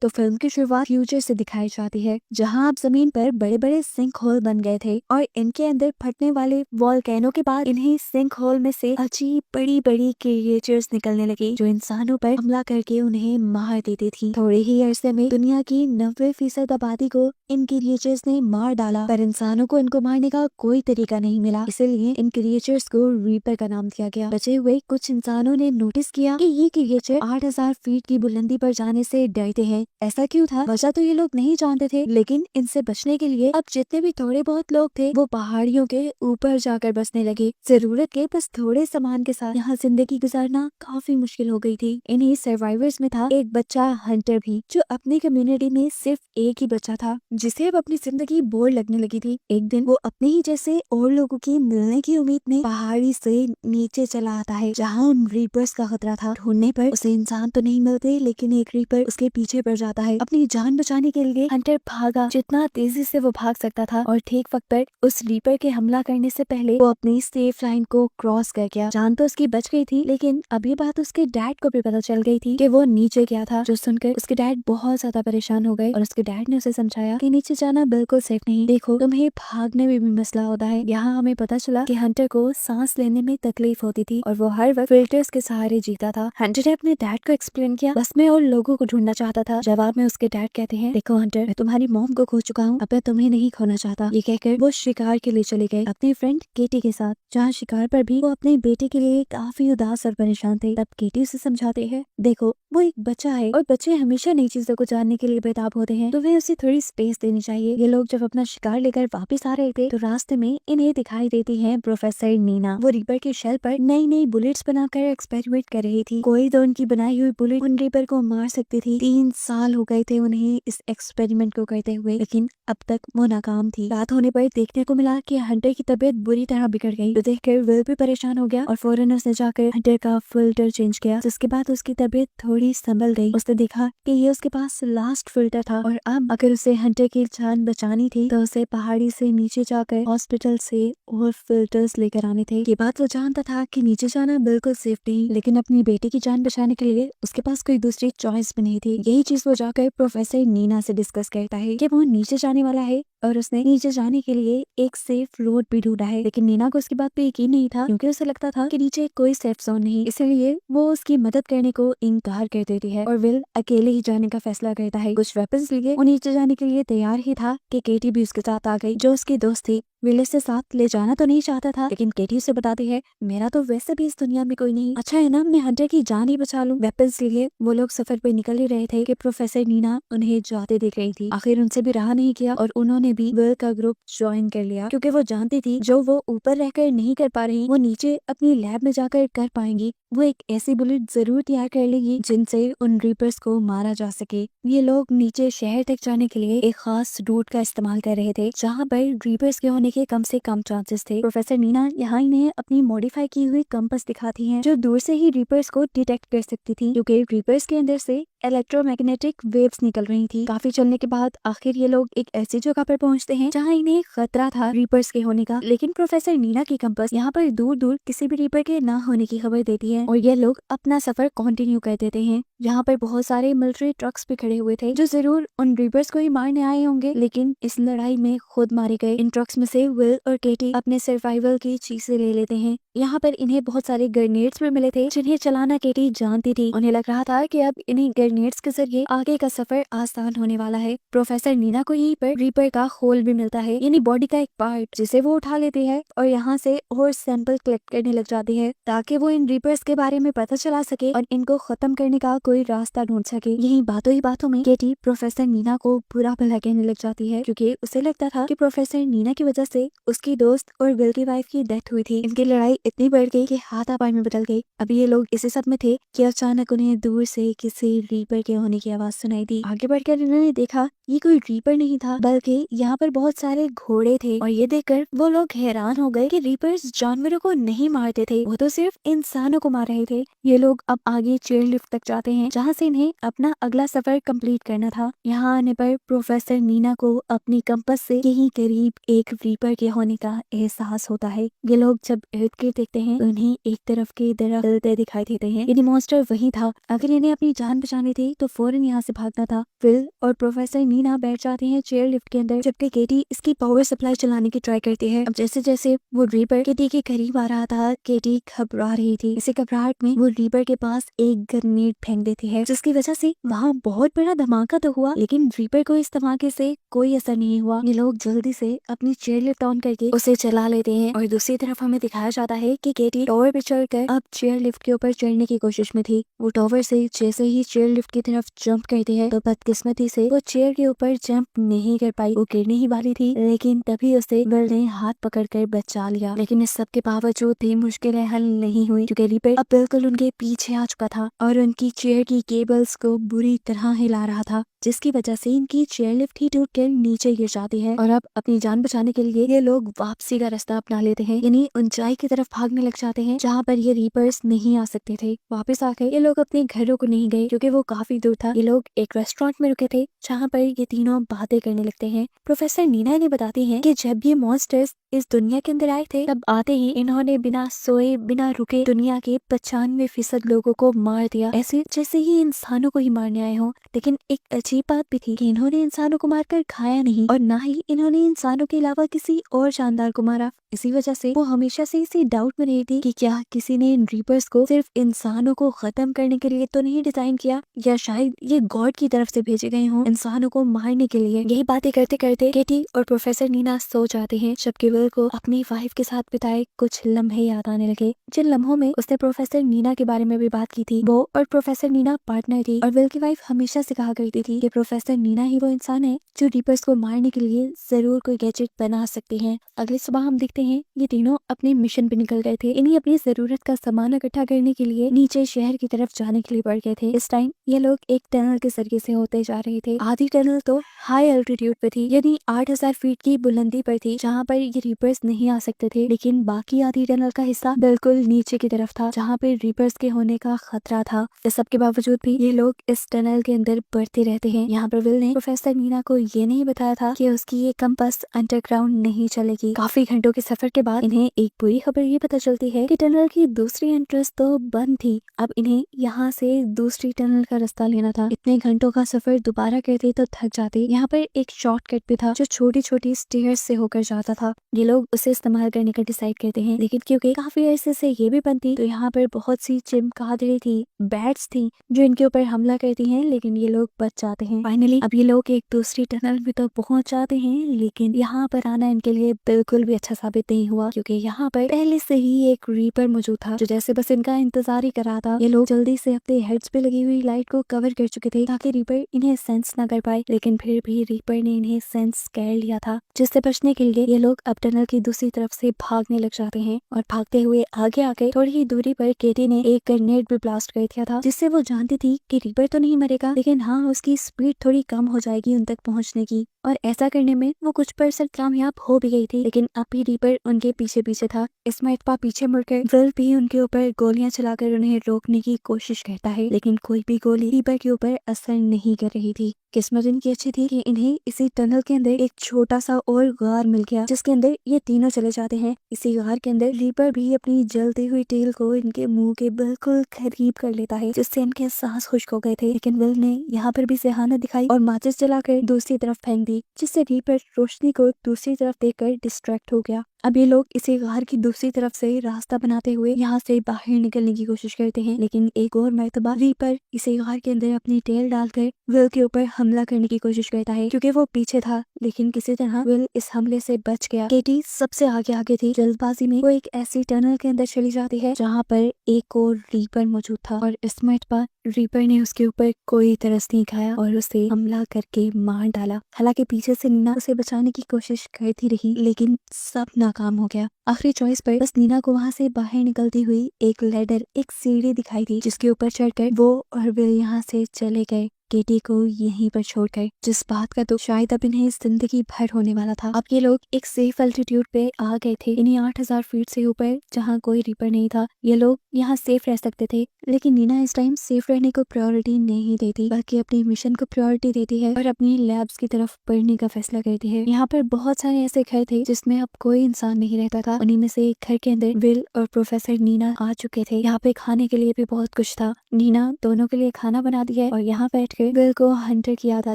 तो फिल्म की शुरुआत फ्यूचर से दिखाई जाती है, जहां अब जमीन पर बड़े बड़े सिंक होल बन गए थे और इनके अंदर फटने वाले वॉल्केनो के बाद इन्हीं सिंक होल में से अजीब बड़ी बड़ी क्रिएचर्स निकलने लगी, जो इंसानों पर हमला करके उन्हें मार देती थी। थोड़े ही अरसे में दुनिया की 90% आबादी को इन क्रिएचर्स ने मार डाला, पर इंसानों को इनको मारने का कोई तरीका नहीं मिला, इसलिए इन क्रिएचर्स को रीपर का नाम दिया गया। बचे हुए कुछ इंसानों ने नोटिस किया कि ये क्रिएचर 8000 फीट की बुलंदी पर जाने से डरते हैं। ऐसा क्यों था, वजह तो ये लोग नहीं जानते थे, लेकिन इनसे बचने के लिए अब जितने भी थोड़े बहुत लोग थे वो पहाड़ियों के ऊपर जाकर बसने लगे। जरूरत के बस थोड़े सामान के साथ यहाँ जिंदगी गुजारना काफी मुश्किल हो गई थी। इन्हीं सर्वाइवर्स में था एक बच्चा हंटर भी, जो अपनी कम्युनिटी में सिर्फ एक ही बच्चा था जिसे अब अपनी जिंदगी बोर लगने लगी थी। एक दिन वो अपने ही जैसे और लोगों की मिलने की उम्मीद में पहाड़ी से नीचे चला आता है, जहाँ उन रीपर्स का खतरा था। ढूंढने पर उसे इंसान तो नहीं मिलते, लेकिन एक रीपर उसके पीछे पड़ जाता है। अपनी जान बचाने के लिए हंटर भागा जितना तेजी से वो भाग सकता था, और ठीक वक्त पर उस रीपर के हमला करने से पहले वो अपनी सेफ लाइन को क्रॉस कर गया। जान तो उसकी बच गई थी, लेकिन अब ये बात उसके डैड को भी पता चल गई थी कि वो नीचे गया था, जो सुनकर उसके डैड बहुत ज्यादा परेशान हो गए और उसके डैड ने उसे समझाया कि नीचे जाना बिल्कुल सेफ नहीं। देखो, तुम्हें भागने में भी मसला होता है। यहाँ हमें पता चला कि हंटर को सांस लेने में तकलीफ होती थी और वो हर वक्त फिल्टर्स के सहारे जीता था। हंटर ने अपने डैड को एक्सप्लेन किया, बस मैं और लोगों को ढूंढना चाहता था। जवाब में उसके डैड कहते हैं, देखो हंटर, मैं तुम्हारी मॉम को खो चुका हूँ, अब मैं तुम्हें नहीं खोना चाहता। ये कहकर वो शिकार के लिए चले गए अपने फ्रेंड केटी के साथ, जहाँ शिकार पर भी वो अपने बेटे के लिए काफी उदास और परेशान थे। तब केटी उसे समझाते हैं, देखो वो एक बच्चा है और बच्चे हमेशा नई चीजों को जानने के लिए बेताब होते हैं, तो वे उसे थोड़ी स्पेस देनी चाहिए। ये लोग जब अपना शिकार लेकर वापस आ रहे थे तो रास्ते में इन्हें दिखाई देती है प्रोफेसर नीना। वो रीपर के शेल पर नई नई बुलेट्स बनाकर एक्सपेरिमेंट कर रही थी। कोई तो उनकी बनाई हुई बुलेट उन रीपर को मार सकती थी। 3 साल हो गए थे उन्हें इस एक्सपेरिमेंट को करते हुए, लेकिन अब तक वो नाकाम थी। रात होने पर देखने को मिला कि हंटर की तबीयत बुरी तरह बिगड़ गई, तो देखकर विल भी परेशान हो गया और फौरन उसने जाकर हंटर का फिल्टर चेंज किया, जिसके बाद उसकी तबीयत थोड़ी संभल गई। उसने देखा कि ये उसके पास लास्ट फिल्टर था और अब अगर उसे हंटर की जान बचानी थी तो उसे पहाड़ी से नीचे जाकर हॉस्पिटल से और फिल्टर्स लेकर आने थे। ये बात वो जानता था कि नीचे जाना बिल्कुल सेफ नहीं, लेकिन अपनी बेटी की जान बचाने के लिए उसके पास कोई दूसरी चॉइस भी नहीं थी। यही चीज वो जाकर प्रोफेसर नीना से डिस्कस करता है कि वो नीचे जाने वाला है और उसने नीचे जाने के लिए एक सेफ रोड भी ढूंढा है। लेकिन नीना को उसकी बात पे यकीन नहीं था, क्योंकि उसे लगता था कि नीचे कोई सेफ जोन नहीं, इसलिए वो उसकी मदद करने को इनकार कर देती है और विल अकेले ही जाने का फैसला करता है। कुछ वेपन्स लिए वो नीचे जाने के लिए तैयार ही था कि केटी भी उसके साथ आ गई, जो उसकी दोस्त थी। विल इसे साथ ले जाना तो नहीं चाहता था, लेकिन केटी उसे बताती है, मेरा तो वैसे भी इस दुनिया में कोई नहीं, अच्छा है ना मैं हंटर की जान ही बचा लूं। वेपन्स लिए वो लोग सफर पे निकल ही रहे थे कि प्रोफेसर नीना उन्हें जाते देख रही थी। आखिर उनसे भी रहा नहीं किया और उन्होंने भी विल का ग्रुप ज्वाइन कर लिया, क्योंकि वो जानती थी जो वो ऊपर रहकर नहीं कर पा रही वो नीचे अपनी लैब में जाकर कर पाएंगी। वो एक ऐसी बुलेट जरूर तैयार कर लेगी जिनसे उन रीपर्स को मारा जा सके। ये लोग नीचे शहर तक जाने के लिए एक खास रूट का इस्तेमाल कर रहे थे, जहाँ पर रीपर्स के होने के कम से कम चांसेस थे। प्रोफेसर नीना यहाँ इन्हें अपनी मॉडिफाई की हुई कंपास दिखाती हैं, जो दूर से ही रीपर्स को डिटेक्ट कर सकती थी, क्योंकि रीपर्स के अंदर से इलेक्ट्रोमैग्नेटिक वेव्स निकल रही थी। काफी चलने के बाद आखिर ये लोग एक ऐसी जगह पर पहुंचते हैं जहां इन्हें खतरा था रीपर्स के होने का, लेकिन प्रोफेसर नीना की कंपास यहाँ पर दूर दूर किसी भी रीपर के ना होने की खबर देती है और ये लोग अपना सफर कंटिन्यू कर देते हैं। यहाँ पर बहुत सारे मिलिट्री ट्रक्स भी खड़े हुए थे, जो जरूर उन रीपर्स को ही मारने आए होंगे, लेकिन इस लड़ाई में खुद मारे गए। इन ट्रक्स में से विल और केटी अपने सर्वाइवल की चीजें ले लेते हैं। यहाँ पर इन्हें बहुत सारे ग्रेनेड्स भी मिले थे, जिन्हें चलाना केटी जानती थी। उन्हें लग रहा था कि अब इन्हीं ग्रेनेड्स के जरिए आगे का सफर आसान होने वाला है। प्रोफेसर नीना को यहीं पर रीपर का खोल भी मिलता है, यानी बॉडी का एक पार्ट, जिसे वो उठा लेती है और यहाँ से और सैंपल कलेक्ट करने लग जाती है, ताकि वो इन रीपर्स के बारे में पता चला सके और इनको खत्म करने का कोई रास्ता ढूंढ सके। यही बातों ही बातों में केटी प्रोफेसर नीना को बुरा भला कहने लग जाती है, क्योंकि उसे लगता था कि प्रोफेसर नीना की वजह से उसकी दोस्त और विल की वाइफ की डेथ हुई थी। इनकी लड़ाई इतनी बढ़ गई कि हाथापाई में बदल गई। अभी ये लोग इसी सब में थे कि अचानक उन्हें दूर से किसी रीपर के होने की आवाज सुनाई दी। आगे बढ़कर इन्होंने देखा ये कोई रीपर नहीं था, बल्कि यहाँ पर बहुत सारे घोड़े थे, और ये देखकर वो लोग हैरान हो गए कि रीपर्स जानवरों को नहीं मारते थे, वो तो सिर्फ इंसानों को आ रहे थे। ये लोग अब आगे चेयर लिफ्ट तक जाते हैं जहाँ से इन्हें अपना अगला सफर कंप्लीट करना था। यहाँ आने पर प्रोफेसर नीना को अपनी कंपास से यहीं करीब एक रीपर के होने का एहसास होता है। ये लोग जब इर्द गिर्द देखते हैं तो इन्हें एक तरफ के दरख्त हिलते दिखाई देते हैं। यदि मॉन्स्टर वही था, अगर इन्हें अपनी जान बचानी थी तो फौरन यहाँ से भागना था। फिल और प्रोफेसर नीना बैठ जाते हैं चेयर लिफ्ट के अंदर, जबकि केटी इसकी पावर सप्लाई चलाने की ट्राई करती है। अब जैसे जैसे वो रीपर केटी के करीब आ रहा था, केटी घबरा रही थी। इसी घबराहट में वो रीपर के पास एक ग्रेनेड फेंक देती है, जिसकी वजह से वहाँ बहुत बड़ा धमाका तो हुआ, लेकिन रीपर को इस धमाके से कोई असर नहीं हुआ। ये लोग जल्दी से अपनी चेयर लिफ्ट ऑन करके उसे चला लेते हैं और दूसरी तरफ हमें दिखाया जाता है कि केटी टॉवर पे चढ़कर अब चेयर लिफ्ट के ऊपर चढ़ने की कोशिश में थी। वो टॉवर से जैसे ही चेयर लिफ्ट की तरफ जंप करती है तो बदकिस्मती से वो चेयर के ऊपर जंप नहीं कर पाई। वो गिरने ही वाली थी, लेकिन तभी उसे विल ने हाथ पकड़कर बचा लिया। लेकिन इस सब के बावजूद भी मुश्किलें हल नहीं हुई, क्योंकि रीपर अब बिल्कुल उनके पीछे आ चुका था और उनकी चेयर की केबल्स को बुरी तरह हिला रहा था, जिसकी वजह से इनकी चेयर लिफ्ट ही टूटकर नीचे गिर जाती है। और अब अपनी जान बचाने के लिए ये लोग वापसी का रास्ता अपना लेते हैं, यानी ऊंचाई की तरफ भागने लग जाते हैं जहाँ पर ये रीपर्स नहीं आ सकते थे। वापस आकर ये लोग अपने घरों को नहीं गए, क्योंकि वो काफी दूर था। ये लोग एक रेस्टोरेंट में रुके थे जहाँ पर ये तीनों बातें करने लगते हैं। प्रोफेसर नीना ने बताती हैं कि जब ये मॉन्स्टर्स इस दुनिया के अंदर आए थे, तब आते ही इन्होंने बिना सोए बिना रुके दुनिया के 95% लोगों को मार दिया, ऐसे जैसे ही इंसानों को ही मारने आए हों। लेकिन एक अजीब बात भी थी कि इन्होंने इंसानों को मारकर खाया नहीं, और ना ही इन्होंने इंसानों के अलावा किसी और जानदार को मारा। इसी वजह से वो हमेशा से इसी डाउट में रही थी कि क्या किसी ने इन रीपर्स को सिर्फ इंसानों को खत्म करने के लिए तो नहीं डिजाइन किया, या शायद ये गॉड की तरफ से भेजे गए हों इंसानों को मारने के लिए। यही बातें करते करते केटी और प्रोफेसर नीना सो जाते हैं, जबकि विल को अपनी वाइफ के साथ बिताए कुछ लम्हे याद आने लगे, जिन लम्हों में उसने प्रोफेसर नीना के बारे में भी बात की थी। वो और प्रोफेसर नीना पार्टनर थी, और विल की वाइफ हमेशा से कहा करती थी कि प्रोफेसर नीना ही वो इंसान है जो रीपर्स को मारने के लिए जरूर कोई गैजेट बना सकती हैं। अगली सुबह हम देखते हैं ये तीनों अपने मिशन पे निकल गए थे। इन्हें अपनी जरूरत का सामान इकट्ठा करने के लिए नीचे शहर की तरफ जाने के लिए बढ़ गए थे। इस टाइम ये लोग एक टनल के जरिए से होते जा रहे थे। आधी टनल तो हाई एल्टीट्यूड पे थी, यानी 8000 फीट की बुलंदी पर थी, जहाँ पर ये रीपर्स नहीं आ सकते थे। लेकिन बाकी आधी टनल का हिस्सा बिल्कुल नीचे की तरफ था, जहाँ पे रीपर्स के होने का खतरा था। इस सब के बावजूद भी ये लोग इस टनल के अंदर बढ़ते रहते हैं। यहाँ पर विल ने प्रोफेसर नीना को ये नहीं बताया था कि उसकी ये कंपास अंडरग्राउंड नहीं चलेगी। काफी घंटों के सफर के बाद इन्हें एक बुरी खबर ये पता चलती है कि टनल की दूसरी एंट्रेंस तो बंद थी। अब इन्हें यहाँ से दूसरी टनल का रास्ता लेना था। इतने घंटों का सफर दोबारा करते तो थक जाते। यहाँ पर एक शॉर्टकट भी था जो छोटी छोटी स्टेयर्स से होकर जाता था। ये लोग उसे इस्तेमाल करने का डिसाइड करते हैं, लेकिन क्योंकि काफी अरसे से ये भी बंद थी तो यहाँ पर बहुत सी चिमगादड़ें थी, बैट्स थी जो इनके ऊपर हमला करती हैं, लेकिन ये लोग बच जाते हैं। फाइनली अब ये लोग एक दूसरी टनल में तो पहुंच जाते हैं, लेकिन यहाँ पर आना इनके लिए बिल्कुल भी अच्छा साबित नहीं हुआ, क्योंकि यहाँ पर पहले से ही एक रीपर मौजूद था जो जैसे बस इनका इंतजार ही कर रहा था। ये लोग जल्दी से अपने हेड्स पे लगी हुई लाइट को कवर कर चुके थे ताकि रीपर इन्हें सेंस ना कर पाए, लेकिन फिर भी रीपर ने इन्हें सेंस कर लिया था, जिससे बचने के लिए ये लोग अब टनल की दूसरी तरफ से भागने लग जाते हैं। और भागते हुए आगे आके थोड़ी ही दूरी पर केटी ने एक ग्रेनेड भी ब्लास्ट कर दिया था, जिससे वो जानती थी कि रीपर तो नहीं मरेगा, लेकिन हाँ उसकी स्पीड थोड़ी कम हो जाएगी उन तक पहुंचने की। और ऐसा करने में वो कुछ % कामयाब हो भी गई थी, लेकिन अब भी रीपर उनके पीछे पीछे था। इसमें इतपा पीछे मुड़कर विल भी उनके ऊपर गोलियां चलाकर उन्हें रोकने की कोशिश करता है, लेकिन कोई भी गोली रीपर के ऊपर असर नहीं कर रही थी। किस्मत इनकी अच्छी थी कि इन्हें इसी टनल के अंदर एक छोटा सा और गार मिल गया, जिसके अंदर ये तीनों चले जाते हैं। इसी गार के अंदर रीपर भी अपनी जलती हुई टेल को इनके मुंह के बिल्कुल करीब कर लेता है, जिससे इनके सांस खुश्क हो गए थे। लेकिन विल ने यहाँ पर भी सेहानत दिखाई और माचिस जलाकर दूसरी तरफ फेंक दी, जिससे रीपर रोशनी को दूसरी तरफ देखकर डिस्ट्रैक्ट हो गया। अब ये लोग इसी गार की दूसरी तरफ से रास्ता बनाते हुए यहाँ से बाहर निकलने की कोशिश करते हैं, लेकिन एक और मर्तबा रीपर इसी गार के अंदर अपनी टेल डालकर विल के ऊपर हमला करने की कोशिश करता है। क्योंकि वो पीछे था, लेकिन किसी तरह विल इस हमले से बच गया। केटी सबसे आगे थी। जल्दबाजी में वो एक ऐसी टनल के अंदर चली जाती है जहाँ पर एक और रीपर मौजूद था, और इस मर्तबा रीपर ने उसके ऊपर कोई तरस नहीं खाया और उसे हमला करके मार डाला। हालांकि पीछे से नीना उसे बचाने की कोशिश करती रही, लेकिन सब नाकाम हो गया। आखिरी चॉइस पर बस नीना को वहाँ से बाहर निकलती हुई एक लैडर, एक सीढ़ी दिखाई दी, जिसके ऊपर चढ़कर वो और विल यहाँ से चले गए। केटी को यहीं पर छोड़कर, जिस बात का दुख शायद अब इन्हें जिंदगी भर होने वाला था। अब ये लोग एक सेफ एल्टीट्यूड पे आ गए थे, इन्हीं 8000 फीट से ऊपर, जहाँ कोई रीपर नहीं था। ये लोग यहाँ सेफ रह सकते थे, लेकिन नीना इस टाइम सेफ रहने को प्रायोरिटी नहीं देती, बल्कि अपनी मिशन को प्रायोरिटी देती है और अपनी लैब्स की तरफ बढ़ने का फैसला करती है। यहाँ पर बहुत सारे ऐसे घर थे जिसमें अब कोई इंसान नहीं रहता था। उन्हीं में से एक घर के अंदर विल और प्रोफेसर नीना आ चुके थे। यहाँ पे खाने के लिए भी बहुत कुछ था। नीना दोनों के लिए खाना बना दिया है और यहाँ बैठकर विल को हंटर की याद आ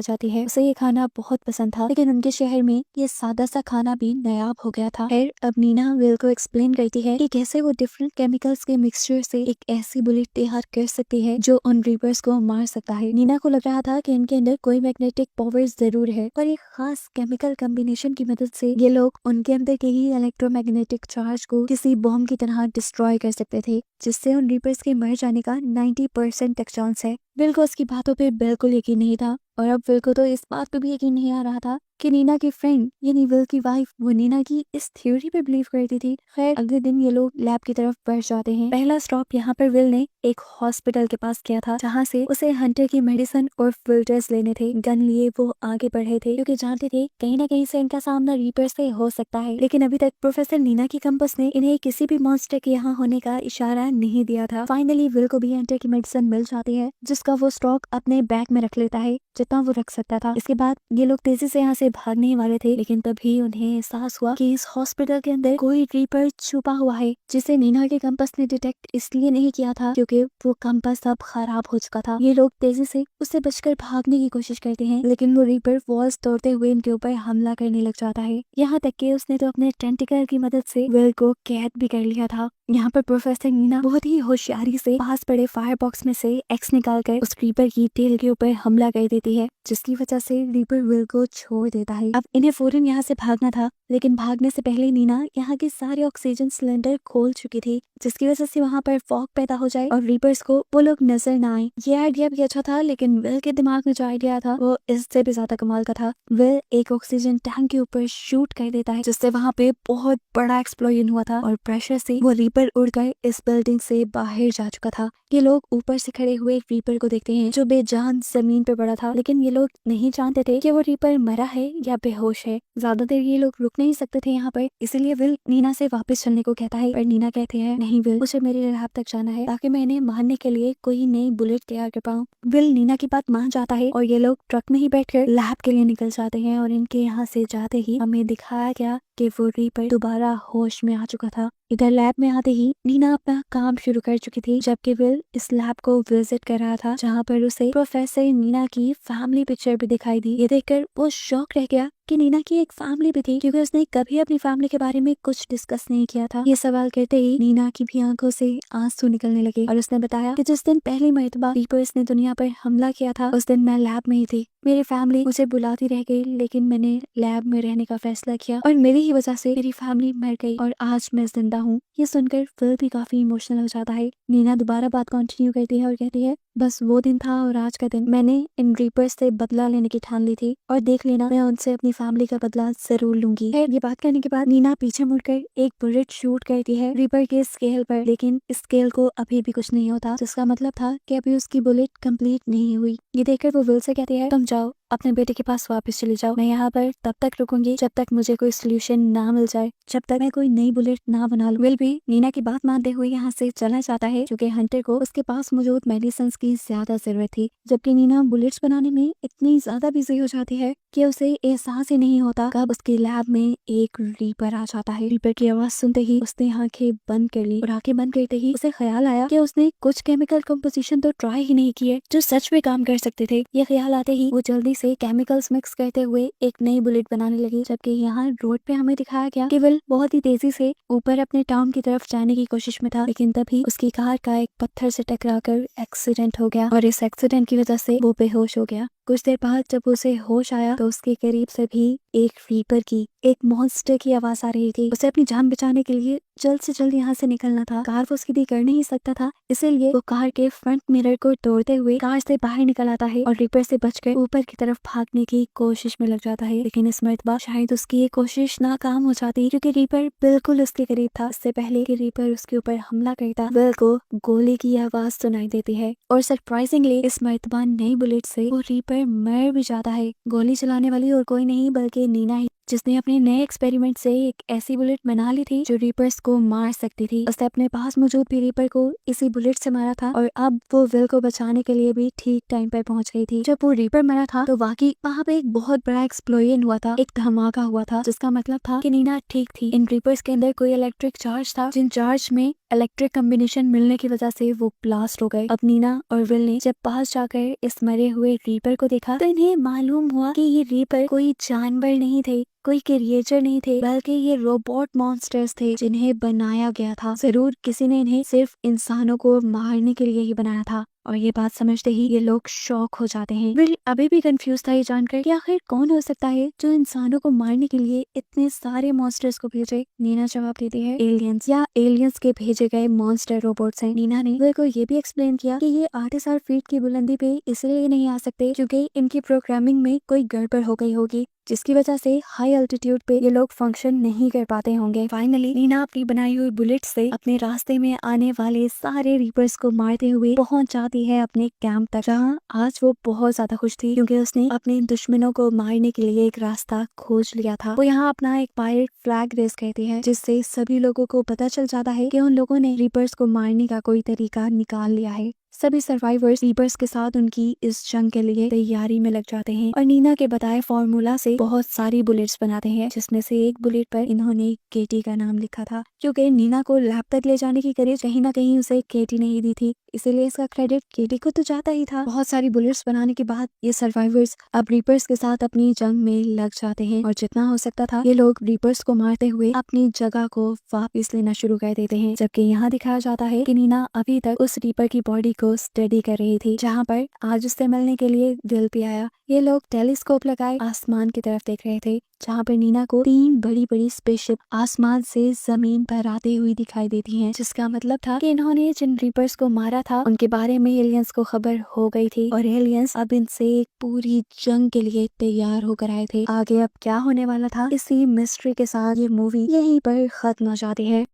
जाती है। उसे ये खाना बहुत पसंद था, लेकिन उनके शहर में ये सादा सा खाना भी नायाब हो गया था। फिर अब नीना विल को एक्सप्लेन करती है कि कैसे वो डिफरेंट केमिकल्स के मिक्सचर से एक ऐसी बुलेट तैयार कर सकती है जो उन रीपर्स को मार सकता है। नीना को लग रहा था कि इनके अंदर कोई मैग्नेटिक पावर जरूर है, पर एक खास केमिकल कॉम्बिनेशन की मदद से ये लोग उनके अंदर के ही इलेक्ट्रोमैग्नेटिक चार्ज को किसी बॉम्ब की तरह डिस्ट्रॉय कर सकते थे, जिससे उन रीपर्स के मर जाने का 90% तक चांस है। विल को उसकी बातों पे बिल्कुल यकीन नहीं था, और अब विल को तो इस बात पे भी यकीन नहीं आ रहा था कि नीना की फ्रेंड यानी विल की वाइफ वो नीना की इस थ्योरी पे बिलीव करती थी। खैर अगले दिन ये लोग लैब की तरफ बढ़ जाते हैं। पहला स्टॉप यहाँ पर विल ने एक हॉस्पिटल के पास किया था, जहाँ से उसे हंटर की मेडिसिन और फिल्टर्स लेने थे। गन लिए वो आगे बढ़े थे, क्योंकि जानते थे कहीं ना कहीं से इनका सामना रीपर से हो सकता है। लेकिन अभी तक प्रोफेसर नीना की कंपस ने इन्हें किसी भी मॉन्स्टर के यहाँ होने का इशारा नहीं दिया था। फाइनली विल को भी हंटर की मेडिसिन मिल जाती है, जिसका वो स्टॉक अपने बैग में रख लेता है, जितना वो रख सकता था। इसके बाद ये लोग तेजी से यहाँ से भागने वाले थे, लेकिन तभी उन्हें एहसास हुआ कि इस हॉस्पिटल के अंदर कोई रीपर छुपा हुआ है, जिसे नीना के कंपास ने डिटेक्ट इसलिए नहीं किया था क्योंकि वो कंपास अब खराब हो चुका था। ये लोग तेजी से उससे बचकर भागने की कोशिश करते हैं, लेकिन वो रीपर वॉल्स तोड़ते हुए इनके ऊपर हमला करने लग जाता है। यहाँ तक कि उसने तो अपने टेंटिकल की मदद से विल को कैद भी कर लिया था। यहाँ पर प्रोफेसर नीना बहुत ही होशियारी से पास पड़े फायर बॉक्स में से एक्स निकालकर उस रीपर की टेल के ऊपर हमला कर देती है, जिसकी वजह से रीपर विल को छोड़ देता है। अब इन्हें फौरन यहाँ से भागना था, लेकिन भागने से पहले नीना यहाँ के सारे ऑक्सीजन सिलेंडर खोल चुकी थी, जिसकी वजह से वहाँ पर फॉग पैदा हो जाए और रीपर्स को वो लोग नजर ना आए। ये आइडिया भी अच्छा था, लेकिन विल के दिमाग में जो आइडिया था वो इससे भी ज्यादा कमाल का था। विल एक ऑक्सीजन टैंक के ऊपर शूट कर देता है, जिससे वहाँ पे बहुत बड़ा एक्सप्लोजन हुआ था और प्रेशर से वो रीपर उड़कर इस बिल्डिंग से बाहर जा चुका था। ये लोग ऊपर से खड़े हुए रीपर को देखते हैं जो बेजान जमीन पे पड़ा था, लेकिन ये लोग नहीं जानते थे कि वो रीपर मरा है या बेहोश है। ज्यादा देर ये लोग रुक नहीं सकते थे यहाँ पर, इसीलिए विल नीना से वापस चलने को कहता है, पर नीना कहती है नहीं विल, मुझे मेरे लैब तक जाना है ताकि मैं इन्हें मारने के लिए कोई नई बुलेट तैयार कर पाऊँ। विल नीना की बात मान जाता है और ये लोग ट्रक में ही बैठकर लैब के लिए निकल जाते हैं, और इनके यहाँ से जाते ही हमें दिखाया गया कि वो रीपर दोबारा होश में आ चुका था। इधर लैब में आते ही नीना अपना काम शुरू कर चुकी थी, जबकि विल इस लैब को विजिट कर रहा था, जहाँ पर उसे प्रोफेसर नीना की फैमिली पिक्चर भी दिखाई दी। ये देखकर वो शॉक रह गया कि नीना की एक फैमिली भी थी, क्योंकि उसने कभी अपनी फैमिली के बारे में कुछ डिस्कस नहीं किया था। ये सवाल करते ही नीना की भी आंखों से आंसू निकलने लगे और उसने बताया कि जिस दिन पहली मर्तबा रीपर्स ने दुनिया पर हमला किया था, उस दिन मैं लैब में ही थी। मेरी फैमिली मुझे बुलाती रह गई, लेकिन मैंने लैब में रहने का फैसला किया और मेरी ही वजह से मेरी फैमिली मर गई और आज मैं जिंदा हूँ। ये सुनकर फिल भी काफी इमोशनल हो जाता है। नीना दोबारा बात कंटिन्यू करती है और कहती है बस वो दिन था और आज का दिन मैंने इन रीपर्स से बदला लेने की ठान ली थी, और देख लेना मैं उनसे अपनी फैमिली का बदला जरूर लूंगी। ये बात करने के बाद नीना पीछे मुड़कर एक बुलेट शूट करती है रीपर के स्केल पर, लेकिन इस स्केल को अभी भी कुछ नहीं होता, जिसका मतलब था कि अभी उसकी बुलेट कंप्लीट नहीं हुई। ये देखकर वो विल से कहती है तुम जाओ अपने बेटे के पास वापस चले जाओ, मैं यहाँ पर तब तक रुकूंगी जब तक मुझे कोई सोल्यूशन ना मिल जाए, जब तक मैं कोई नई बुलेट ना बना लूं। विल भी नीना की बात मानते हुए यहाँ से चलना चाहता है, क्योंकि हंटर को उसके पास मौजूद मेडिसिन की ज्यादा जरूरत थी, जबकि नीना बुलेट्स बनाने में इतनी ज्यादा बिजी हो जाती है कि उसे एहसास ही नहीं होता कब उसके लैब में एक रीपर आ जाता है। रीपर की आवाज सुनते ही उसने आंखें बंद कर ली, और आंखें बंद करते ही उसे ख्याल आया कि उसने कुछ केमिकल कंपोजिशन तो ट्राई ही नहीं किए जो सच में काम कर सकते थे। ये ख्याल आते ही वो जल्दी से केमिकल्स मिक्स करते हुए एक नई बुलेट बनाने लगी, जबकि यहाँ रोड पे हमें दिखाया गया कि विल बहुत ही तेजी से ऊपर अपने टाउन की तरफ जाने की कोशिश में था, लेकिन तभी उसकी कार का एक पत्थर से टकराकर एक्सीडेंट हो गया और इस एक्सीडेंट की वजह से वो बेहोश हो गया। कुछ देर बाद जब उसे होश आया तो उसके करीब से भी एक रीपर की एक मॉन्स्टर की आवाज आ रही थी। उसे अपनी जान बचाने के लिए जल्द से जल्द यहाँ से निकलना था। कार वो उसकी दी कर नहीं सकता था, इसीलिए वो कार के फ्रंट मिरर को तोड़ते हुए कार से बाहर निकल आता है और रीपर से बचकर ऊपर की तरफ भागने की कोशिश में लग जाता है। लेकिन इस मर्तबा शायद उसकी ये कोशिश नाकाम हो जाती, क्योंकि रीपर बिल्कुल उसके करीब था। इससे पहले कि रीपर उसके ऊपर हमला करता, विल को गोली की आवाज सुनाई देती है और सरप्राइजिंगली इस मर्तबा नई बुलेट से वो रीपर मर भी जाता है। गोली चलाने वाली और कोई नहीं बल्कि नीना ही, जिसने अपने नए एक्सपेरिमेंट से एक ऐसी बुलेट बना ली थी जो रीपर्स को मार सकती थी। उसने अपने पास मौजूद भी रीपर को इसी बुलेट से मारा था और अब वो विल को बचाने के लिए भी ठीक टाइम पर पहुंच गई थी। जब वो रीपर मरा था तो वाकई वहाँ पे एक बहुत बड़ा एक्सप्लोजन हुआ था, एक धमाका हुआ था, जिसका मतलब था कि नीना ठीक थी। इन रीपर्स के अंदर कोई इलेक्ट्रिक चार्ज था, जिन चार्ज में इलेक्ट्रिक कॉम्बिनेशन मिलने की वजह से वो ब्लास्ट हो गए। अब नीना और विल ने जब पास जाकर इस मरे हुए रीपर को देखा तो इन्हें मालूम हुआ कि ये रीपर कोई जानवर नहीं थे, कोई क्रिएचर नहीं थे, बल्कि ये रोबोट मॉन्स्टर्स थे जिन्हें बनाया गया था। जरूर किसी ने इन्हें सिर्फ इंसानों को मारने के लिए ही बनाया था। और ये बात समझते ही ये लोग शॉक हो जाते हैं। विल अभी भी कंफ्यूज था ये जानकर कि आखिर कौन हो सकता है जो इंसानों को मारने के लिए इतने सारे मॉन्स्टर्स को भेजे। नीना जवाब देती है एलियंस, या एलियंस के भेजे गए मॉन्स्टर रोबोट्स हैं। नीना ने विल को ये भी एक्सप्लेन किया कि ये 8,000 फीट की बुलंदी पे इसलिए नहीं आ सकते क्योंकि इनकी प्रोग्रामिंग में कोई गड़बड़ हो गई होगी, जिसकी वजह से हाई अल्टीट्यूड पे ये लोग फंक्शन नहीं कर पाते होंगे। फाइनली नीना अपनी बनाई हुई बुलेट से अपने रास्ते में आने वाले सारे रीपर्स को मारते हुए पहुंच जाती है अपने कैंप तक, जहां आज वो बहुत ज्यादा खुश थी क्योंकि उसने अपने दुश्मनों को मारने के लिए एक रास्ता खोज लिया था। वो यहाँ अपना एक पायरेट फ्लैग रेस करती है, जिससे सभी लोगों को पता चल जाता है कि उन लोगों ने रीपर्स को मारने का कोई तरीका निकाल लिया है। सभी सर्वाइवर्स रीपर्स के साथ उनकी इस जंग के लिए तैयारी में लग जाते हैं और नीना के बताए फॉर्मूला से बहुत सारी बुलेट्स बनाते हैं, जिसमें से एक बुलेट पर इन्होंने केटी का नाम लिखा था, क्योंकि नीना को लैब तक ले जाने की करेज कहीं ना कहीं उसे केटी नहीं दी थी, इसीलिए इसका क्रेडिट केटी को तो जाता ही था। बहुत सारी बुलेट्स बनाने के बाद ये सर्वाइवर्स अब रीपर्स के साथ अपनी जंग में लग जाते हैं और जितना हो सकता था ये लोग रीपर्स को मारते हुए अपनी जगह को वापस लेना शुरू कर देते हैं। जबकि यहाँ दिखाया जाता है कि नीना अभी तक उस रीपर की बॉडी को स्टडी कर रही थी, जहाँ पर आज उससे मिलने के लिए विल भी आया। ये लोग टेलीस्कोप लगाए आसमान की तरफ देख रहे थे, जहाँ पर नीना को 3 बड़ी बड़ी स्पेसशिप आसमान से जमीन पर आते हुई दिखाई देती हैं, जिसका मतलब था कि इन्होंने जिन रीपर्स को मारा था उनके बारे में एलियंस को खबर हो गई थी और एलियंस अब इनसे एक पूरी जंग के लिए तैयार होकर आए थे। आगे अब क्या होने वाला था, इसी मिस्ट्री के साथ ये मूवी यहीं पर खत्म हो जाती है।